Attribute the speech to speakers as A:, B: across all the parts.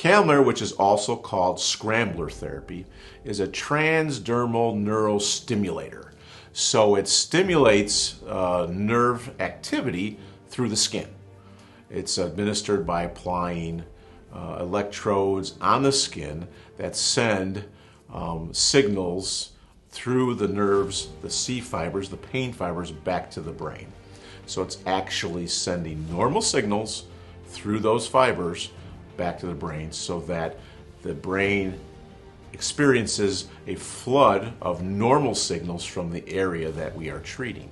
A: Calmare, which is also called Scrambler Therapy, is a transdermal neurostimulator. So it stimulates nerve activity through the skin. It's administered by applying electrodes on the skin that send signals through the nerves, the C fibers, the pain fibers, back to the brain. So it's actually sending normal signals through those fibers back to the brain so that the brain experiences a flood of normal signals from the area that we are treating.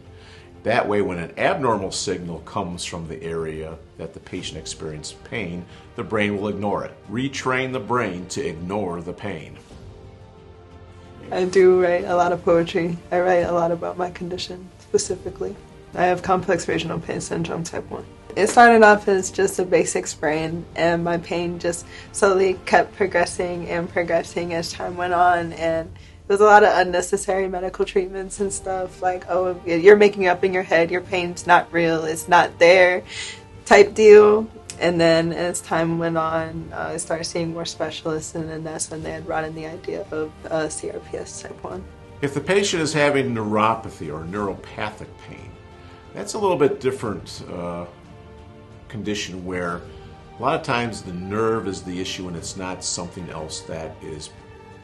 A: That way, when an abnormal signal comes from the area that the patient experienced pain, the brain will ignore it. Retrain the brain to ignore the pain.
B: I do write a lot of poetry. I write a lot about my condition specifically. I have complex regional pain syndrome type 1. It started off as just a basic sprain, and my pain just slowly kept progressing and progressing as time went on, and it was a lot of unnecessary medical treatments and stuff like, oh, you're making it up in your head, your pain's not real, it's not there type deal. And then as time went on, I started seeing more specialists, and then that's when they had brought in the idea of CRPS type 1.
A: If the patient is having neuropathy or neuropathic pain, that's a little bit different condition where a lot of times the nerve is the issue and it's not something else that is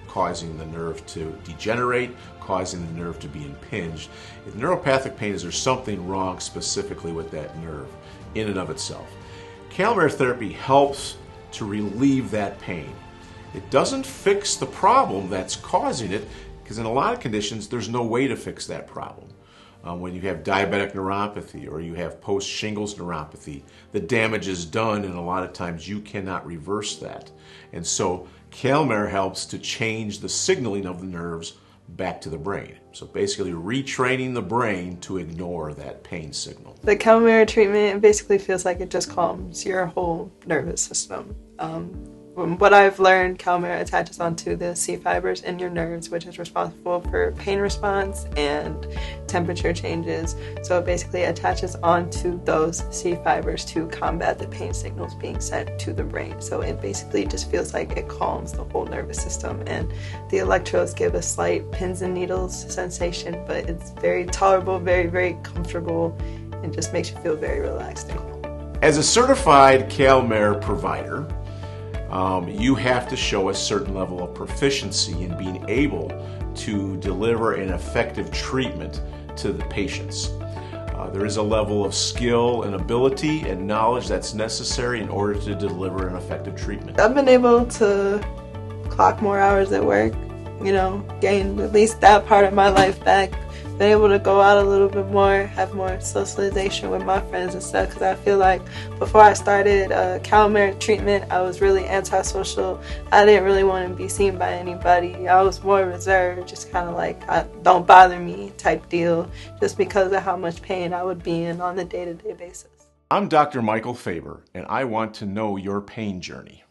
A: causing the nerve to degenerate, causing the nerve to be impinged. If neuropathic pain is there's something wrong specifically with that nerve in and of itself. Calmare therapy helps to relieve that pain. It doesn't fix the problem that's causing it, because in a lot of conditions there's no way to fix that problem. When you have diabetic neuropathy or you have post-shingles neuropathy, the damage is done, and a lot of times you cannot reverse that. And so Calmare helps to change the signaling of the nerves back to the brain. So basically retraining the brain to ignore that pain signal.
B: The Calmare treatment basically feels like it just calms your whole nervous system. From what I've learned, Calmare attaches onto the C fibers in your nerves, which is responsible for pain response and temperature changes. So it basically attaches onto those C fibers to combat the pain signals being sent to the brain. So it basically just feels like it calms the whole nervous system. And the electrodes give a slight pins and needles sensation, but it's very tolerable, very, very comfortable, and just makes you feel very relaxed and calm.
A: As a certified Calmare provider, you have to show a certain level of proficiency in being able to deliver an effective treatment to the patients. There is a level of skill and ability and knowledge that's necessary in order to deliver an effective treatment.
B: I've been able to clock more hours at work, gain at least that part of my life back. Been able to go out a little bit more, have more socialization with my friends and stuff, because I feel like before I started Calmare treatment, I was really antisocial. I didn't really want to be seen by anybody. I was more reserved, just kind of like, don't bother me type deal, just because of how much pain I would be in on a day-to-day basis.
A: I'm Dr. Michael Faber, and I want to know your pain journey.